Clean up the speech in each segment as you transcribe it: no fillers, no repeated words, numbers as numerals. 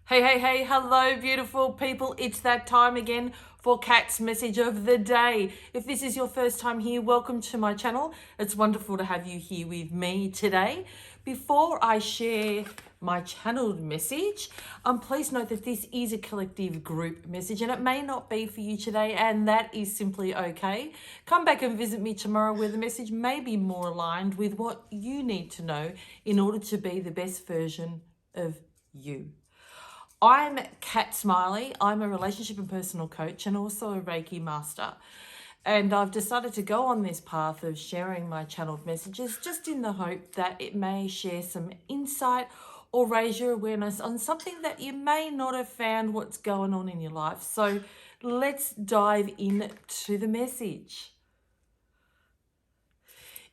Hey, hello, beautiful people. It's that time again for Kat's message of the day. If this is your first time here, welcome to my channel. It's wonderful to have you here with me today. Before I share my channeled message, please note that this is a collective group message and it may not be for you today, and that is simply okay. Come back and visit me tomorrow where the message may be more aligned with what you need to know in order to be the best version of you. I'm Kat Smiley. I'm a relationship and personal coach and also a Reiki master. And I've decided to go on this path of sharing my channeled messages just in the hope that it may share some insight or raise your awareness on something that you may not have found what's going on in your life. So let's dive into the message.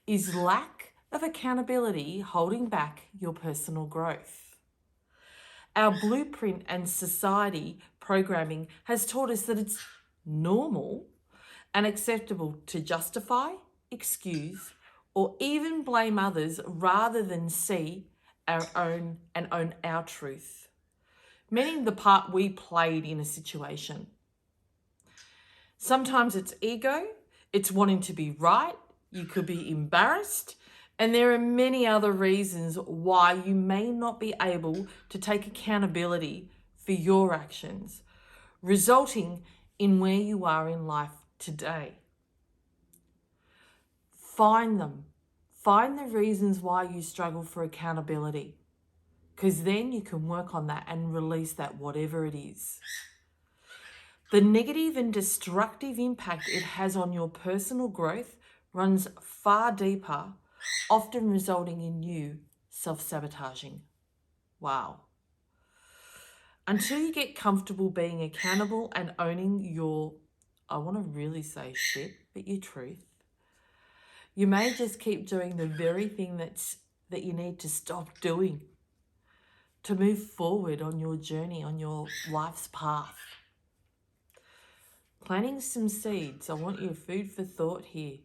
Is lack of accountability holding back your personal growth? Our blueprint and society programming has taught us that it's normal and acceptable to justify, excuse, or even blame others rather than see our own and own our truth, meaning the part we played in a situation. Sometimes it's ego, it's wanting to be right, you could be embarrassed, and there are many other reasons why you may not be able to take accountability for your actions, resulting in where you are in life today. Find them. Find the reasons why you struggle for accountability, because then you can work on that and release that, whatever it is. The negative and destructive impact it has on your personal growth runs far deeper, often resulting in you self-sabotaging. Wow. Until you get comfortable being accountable and owning your, I want to really say shit, but your truth, you may just keep doing the very thing that you need to stop doing to move forward on your journey, on your life's path. Planting some seeds. I want you food for thought here.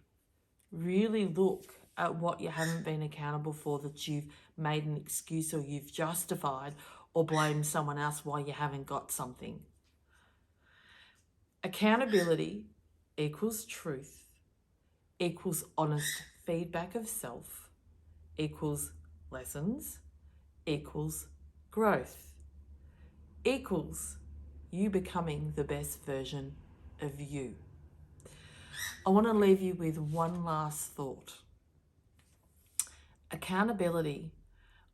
Really look at what you haven't been accountable for, that you've made an excuse or you've justified or blamed someone else why you haven't got something. Accountability equals truth, equals honest feedback of self, equals lessons, equals growth, equals you becoming the best version of you. I want to leave you with one last thought. Accountability,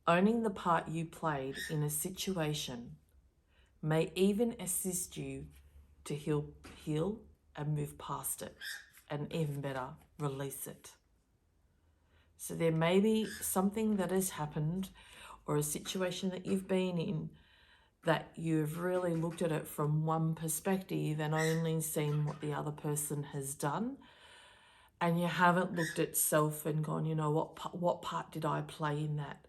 owning the part you played in a situation, may even assist you to heal and move past it, and even better, release it. So there may be something that has happened or a situation that you've been in that you've really looked at it from one perspective and only seen what the other person has done, and you haven't looked at self and gone, you know, what part did I play in that?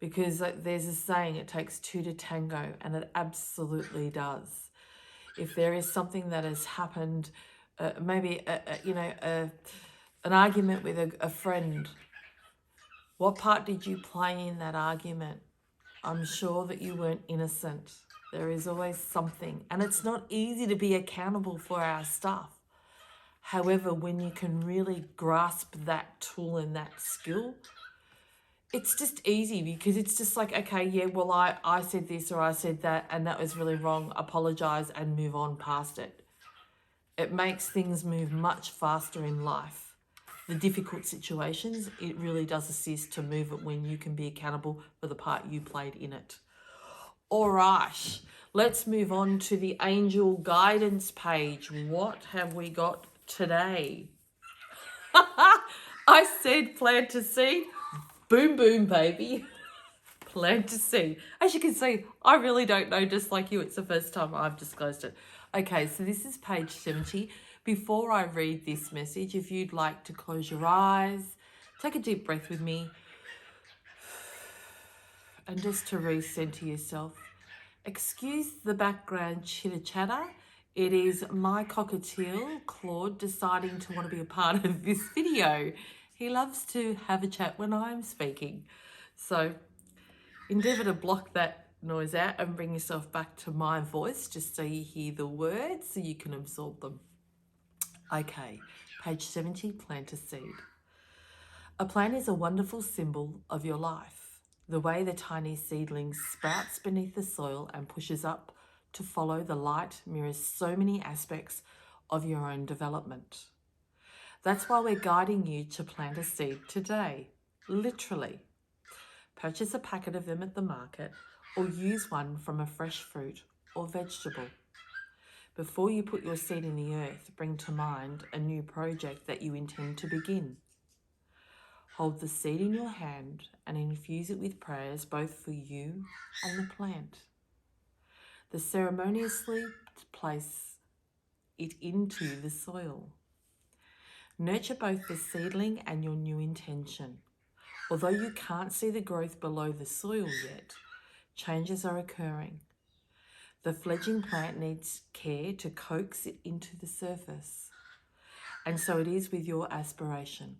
Because there's a saying, it takes two to tango, and it absolutely does. If there is something that has happened, maybe an argument with a friend, what part did you play in that argument? I'm sure that you weren't innocent. There is always something, and it's not easy to be accountable for our stuff. However, when you can really grasp that tool and that skill, it's just easy, because it's just like, okay, yeah, well, I said this or I said that and that was really wrong. Apologize and move on past it. It makes things move much faster in life. The difficult situations, it really does assist to move it when you can be accountable for the part you played in it. All right, let's move on to the angel guidance page. What have we got today? I said plant a seed. Boom, boom, baby. Plant a seed. As you can see, I really don't know, just like you. It's the first time I've disclosed it. Okay, so this is page 70. Before I read this message, if you'd like to close your eyes, take a deep breath with me, and just to recenter yourself. Excuse the background chitter chatter. It is my cockatiel, Claude, deciding to want to be a part of this video. He loves to have a chat when I'm speaking. So endeavour to block that noise out and bring yourself back to my voice just so you hear the words so you can absorb them. Okay, page 70, plant a seed. A plant is a wonderful symbol of your life. The way the tiny seedling sprouts beneath the soil and pushes up to follow the light mirrors so many aspects of your own development. That's why we're guiding you to plant a seed today, literally. Purchase a packet of them at the market or use one from a fresh fruit or vegetable. Before you put your seed in the earth, bring to mind a new project that you intend to begin. Hold the seed in your hand and infuse it with prayers both for you and the plant. Then ceremoniously place it into the soil. Nurture both the seedling and your new intention. Although you can't see the growth below the soil yet, changes are occurring. The fledgling plant needs care to coax it into the surface. And so it is with your aspiration.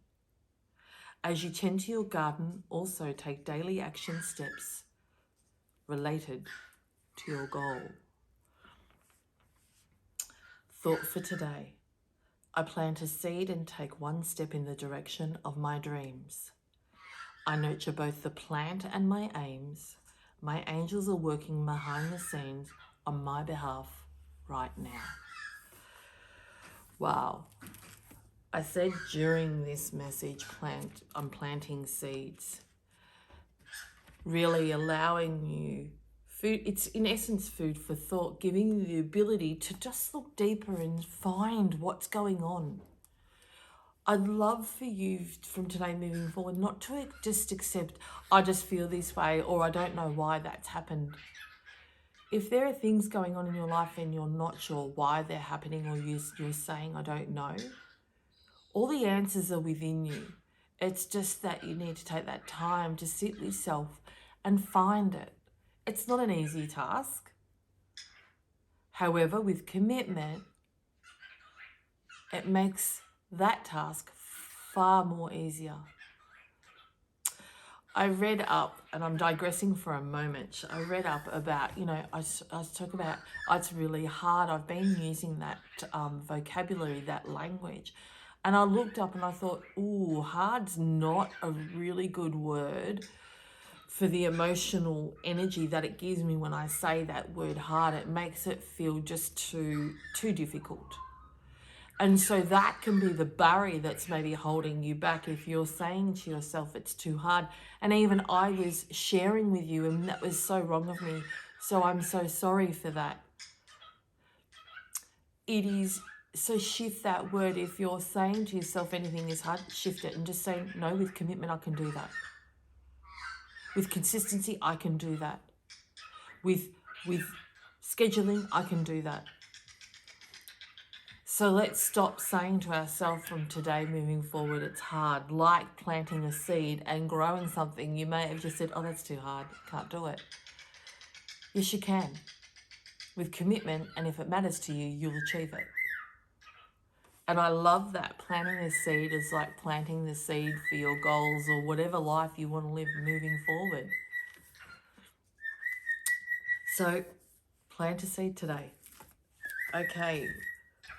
As you tend to your garden, also take daily action steps related to your goal. Thought for today. I plant a seed and take one step in the direction of my dreams. I nurture both the plant and my aims. My angels are working behind the scenes on my behalf right now. Wow. I said during this message, I'm planting seeds. Really allowing you food. It's in essence food for thought, giving you the ability to just look deeper and find what's going on. I'd love for you from today moving forward not to just accept, I just feel this way, or I don't know why that's happened. If there are things going on in your life and you're not sure why they're happening, or you're saying, I don't know, all the answers are within you. It's just that you need to take that time to sit with yourself and find it. It's not an easy task. However, with commitment, it makes that task far more easier. I read up, and I'm digressing for a moment. I read up about, I talk about, it's really hard. I've been using that vocabulary, that language. And I looked up and I thought, hard's not a really good word for the emotional energy that it gives me when I say that word hard. It makes it feel just too difficult. And so that can be the barrier that's maybe holding you back if you're saying to yourself it's too hard. And even I was sharing with you, and that was so wrong of me. So I'm so sorry for that. It is, so shift that word. If you're saying to yourself anything is hard, shift it and just say, no, with commitment, I can do that. With consistency, I can do that. With scheduling, I can do that. So let's stop saying to ourselves from today moving forward, it's hard. Like planting a seed and growing something, you may have just said, oh, that's too hard, can't do it. Yes, you can. With commitment, and if it matters to you, you'll achieve it. And I love that. Planting a seed is like planting the seed for your goals or whatever life you want to live moving forward. So plant a seed today. Okay.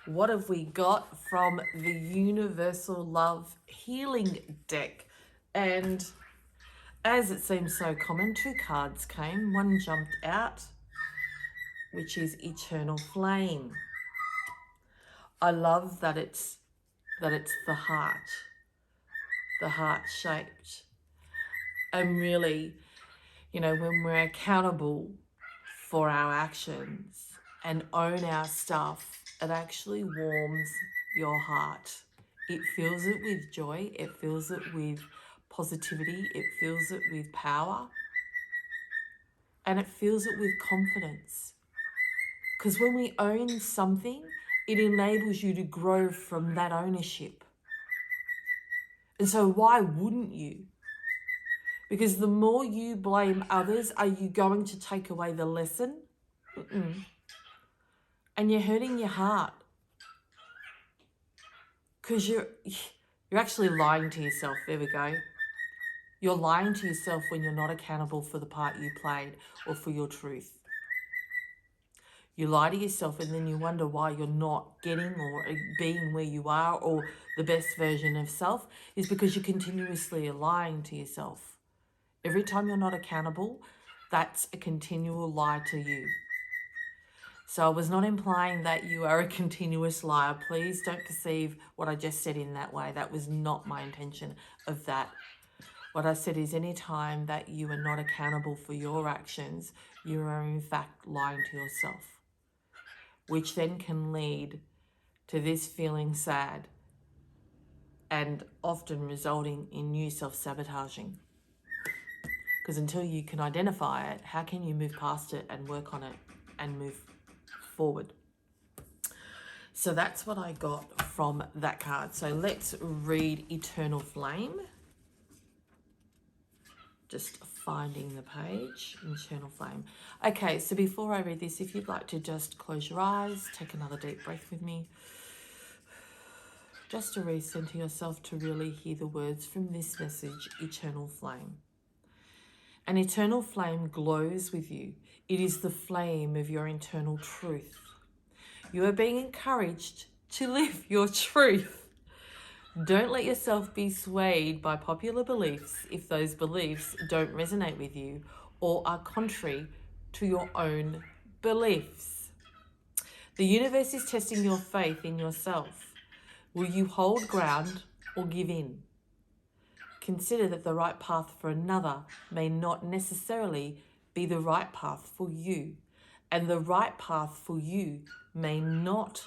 What have we got from the Universal Love Healing deck? And as it seems so common, 2 cards came. One jumped out, which is Eternal Flame. I love that it's the heart shaped. And really, when we're accountable for our actions and own our stuff, it actually warms your heart. It fills it with joy. It fills it with positivity. It fills it with power. And it fills it with confidence. Because when we own something, it enables you to grow from that ownership. And so why wouldn't you? Because the more you blame others, are you going to take away the lesson? And you're hurting your heart. Because you're actually lying to yourself. There we go. You're lying to yourself when you're not accountable for the part you played or for your truth. You lie to yourself and then you wonder why you're not getting or being where you are or the best version of self is because you continuously are lying to yourself. Every time you're not accountable, that's a continual lie to you. So I was not implying that you are a continuous liar. Please don't perceive what I just said in that way. That was not my intention of that. What I said is any time that you are not accountable for your actions, you are in fact lying to yourself, which then can lead to this feeling sad and often resulting in you self-sabotaging. Because until you can identify it, how can you move past it and work on it and move forward? So that's what I got from that card. So let's read Eternal Flame. Just finding the page, Eternal Flame. Okay, so before I read this, if you'd like to just close your eyes, take another deep breath with me. Just to recenter yourself to really hear the words from this message, Eternal Flame. An eternal flame glows with you. It is the flame of your internal truth. You are being encouraged to live your truth. Don't let yourself be swayed by popular beliefs if those beliefs don't resonate with you or are contrary to your own beliefs. The universe is testing your faith in yourself. Will you hold ground or give in? Consider that the right path for another may not necessarily be the right path for you, and the right path for you may not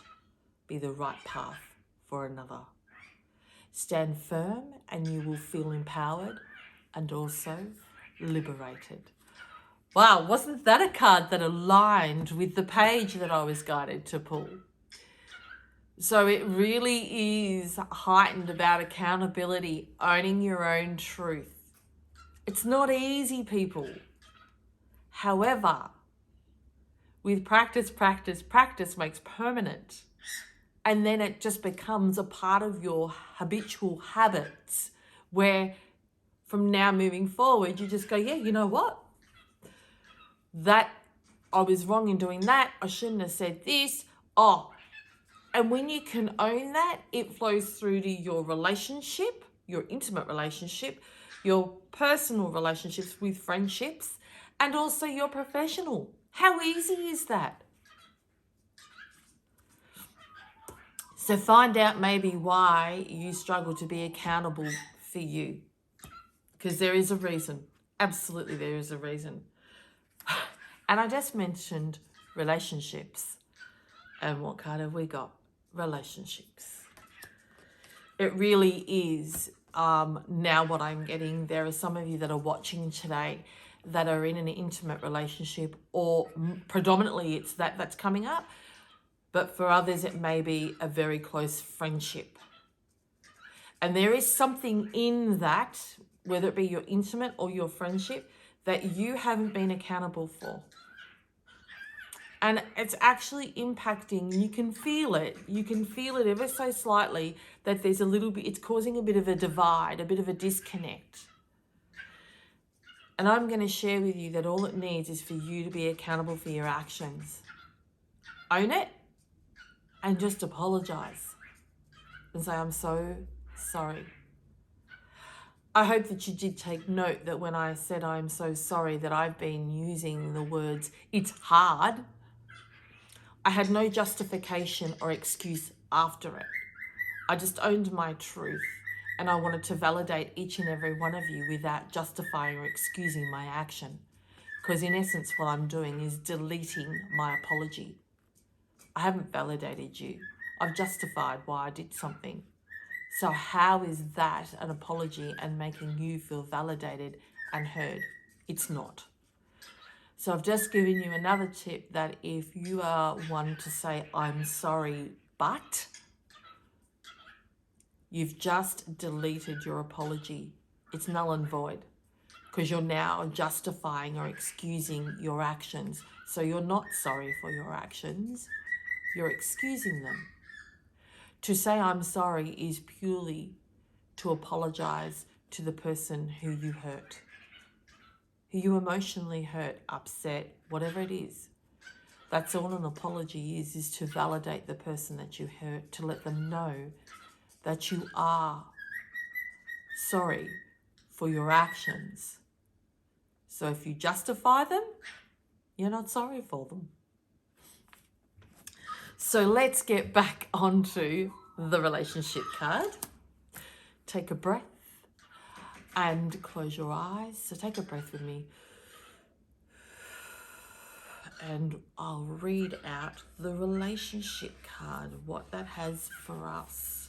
be the right path for another. Stand firm and you will feel empowered and also liberated. Wow, wasn't that a card that aligned with the page that I was guided to pull? So it really is heightened about accountability, owning your own truth. It's not easy, people. However, with practice, practice makes permanent. And then it just becomes a part of your habitual habits where from now moving forward, you just go, yeah, you know what? That I was wrong in doing that. I shouldn't have said this. Oh, and when you can own that, it flows through to your relationship, your intimate relationship, your personal relationships with friendships, and also your professional. How easy is that? So find out maybe why you struggle to be accountable for you. Because there is a reason. Absolutely, there is a reason. And I just mentioned relationships. And what card have we got? Relationships. It really is now what I'm getting. There are some of you that are watching today that are in an intimate relationship, or predominantly it's that's coming up. But for others, it may be a very close friendship. And there is something in that, whether it be your intimate or your friendship, that you haven't been accountable for. And it's actually impacting, you can feel it. You can feel it ever so slightly that there's a little bit, it's causing a bit of a divide, a bit of a disconnect. And I'm going to share with you that all it needs is for you to be accountable for your actions. Own it and just apologize and say, I'm so sorry. I hope that you did take note that when I said I'm so sorry that I've been using the words, it's hard. I had no justification or excuse after it. I just owned my truth and I wanted to validate each and every one of you without justifying or excusing my action. Because in essence, what I'm doing is deleting my apology. I haven't validated you. I've justified why I did something. So how is that an apology and making you feel validated and heard? It's not. So I've just given you another tip that if you are one to say, I'm sorry, but you've just deleted your apology. It's null and void because you're now justifying or excusing your actions. So you're not sorry for your actions, you're excusing them. To say I'm sorry is purely to apologize to the person who you hurt, who you emotionally hurt, upset, whatever it is. That's all an apology is to validate the person that you hurt, to let them know that you are sorry for your actions. So if you justify them, you're not sorry for them. So let's get back onto the relationship card. Take a breath and close your eyes. So take a breath with me. And I'll read out the relationship card, what that has for us.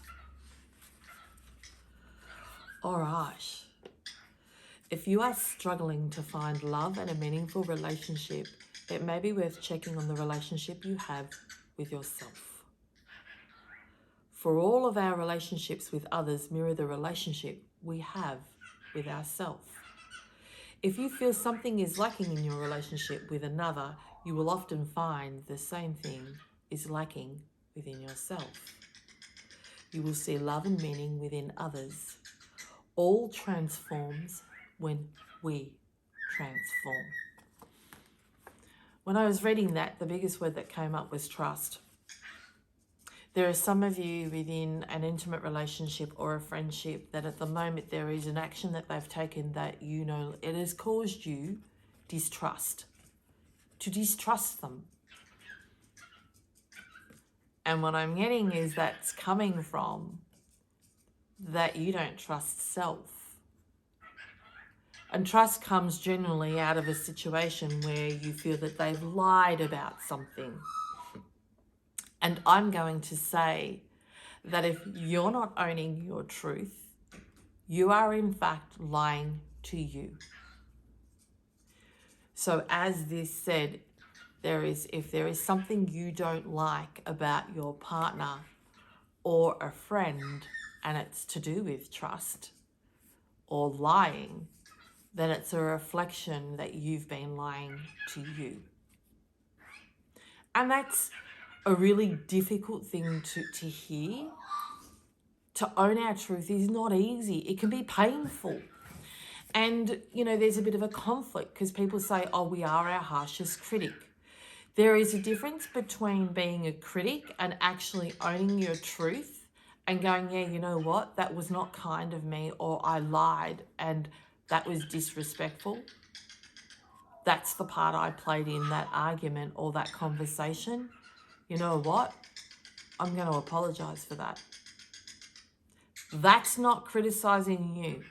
All right. If you are struggling to find love and a meaningful relationship, it may be worth checking on the relationship you have with yourself. For all of our relationships with others mirror the relationship we have with ourselves. If you feel something is lacking in your relationship with another, you will often find the same thing is lacking within yourself. You will see love and meaning within others. All transforms when we transform. When I was reading that, the biggest word that came up was trust. There are some of you within an intimate relationship or a friendship that at the moment there is an action that they've taken that you know it has caused you distrust. To distrust them. And what I'm getting is that's coming from that you don't trust self. And trust comes generally out of a situation where you feel that they've lied about something. And I'm going to say that if you're not owning your truth, you are in fact lying to you. So as this said, if there is something you don't like about your partner or a friend, and it's to do with trust or lying, then it's a reflection that you've been lying to you. And that's a really difficult thing to hear. To own our truth is not easy. It can be painful. And, you know, there's a bit of a conflict because people say, oh, we are our harshest critic. There is a difference between being a critic and actually owning your truth and going, yeah, you know what, that was not kind of me, or I lied and that was disrespectful. That's the part I played in that argument or that conversation. You know what? I'm going to apologize for that. That's not criticizing you.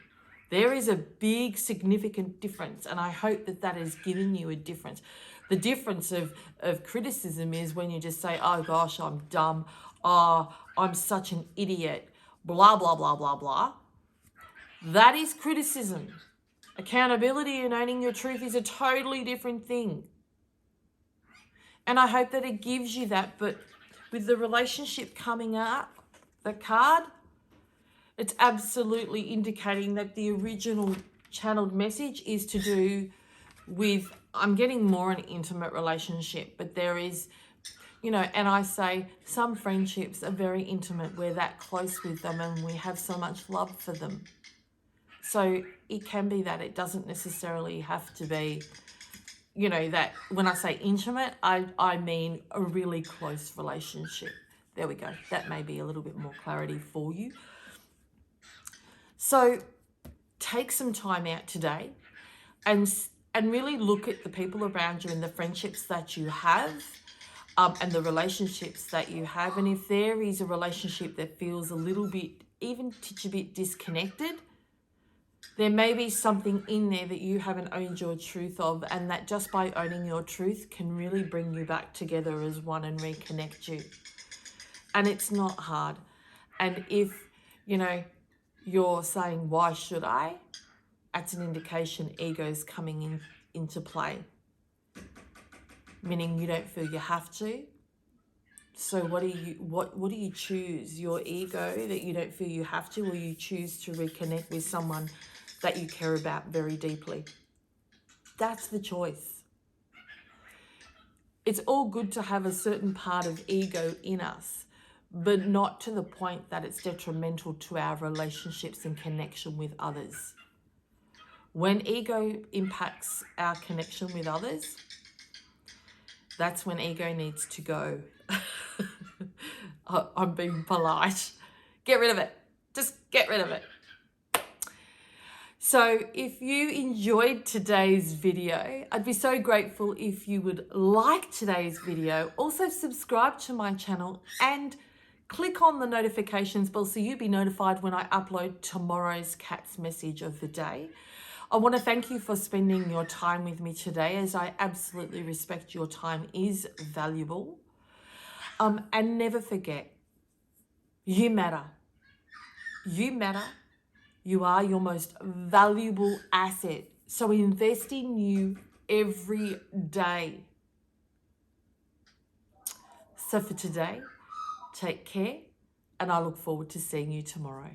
There is a big, significant difference, and I hope that that has given you a difference. The difference of criticism is when you just say, oh gosh, I'm dumb, oh, I'm such an idiot, blah, blah, blah, blah, blah. That is criticism. Accountability and owning your truth is a totally different thing. And I hope that it gives you that, but with the relationship coming up, the card, it's absolutely indicating that the original channeled message is to do with, I'm getting more an intimate relationship, but there is, you know, and I say some friendships are very intimate. We're that close with them and we have so much love for them. So it can be that. It doesn't necessarily have to be, you know, that when I say intimate, I mean a really close relationship. There we go. That may be a little bit more clarity for you. So take some time out today and really look at the people around you and the friendships that you have and the relationships that you have. And if there is a relationship that feels a little bit, even a bit disconnected, there may be something in there that you haven't owned your truth of, and that just by owning your truth can really bring you back together as one and reconnect you. And it's not hard. And if, you know, you're saying, why should I? That's an indication ego's coming into play. Meaning you don't feel you have to. So what do you choose? Your ego that you don't feel you have to, or you choose to reconnect with someone that you care about very deeply? That's the choice. It's all good to have a certain part of ego in us, but not to the point that it's detrimental to our relationships and connection with others. When ego impacts our connection with others, that's when ego needs to go. I'm being polite. Get rid of it. Just get rid of it. So if you enjoyed today's video, I'd be so grateful if you would like today's video. Also subscribe to my channel and click on the notifications bell so you'll be notified when I upload tomorrow's cat's message of the day. I want to thank you for spending your time with me today, as I absolutely respect your time is valuable. And never forget, you matter. You matter. You are your most valuable asset. So invest in you every day. So for today, take care, and I look forward to seeing you tomorrow.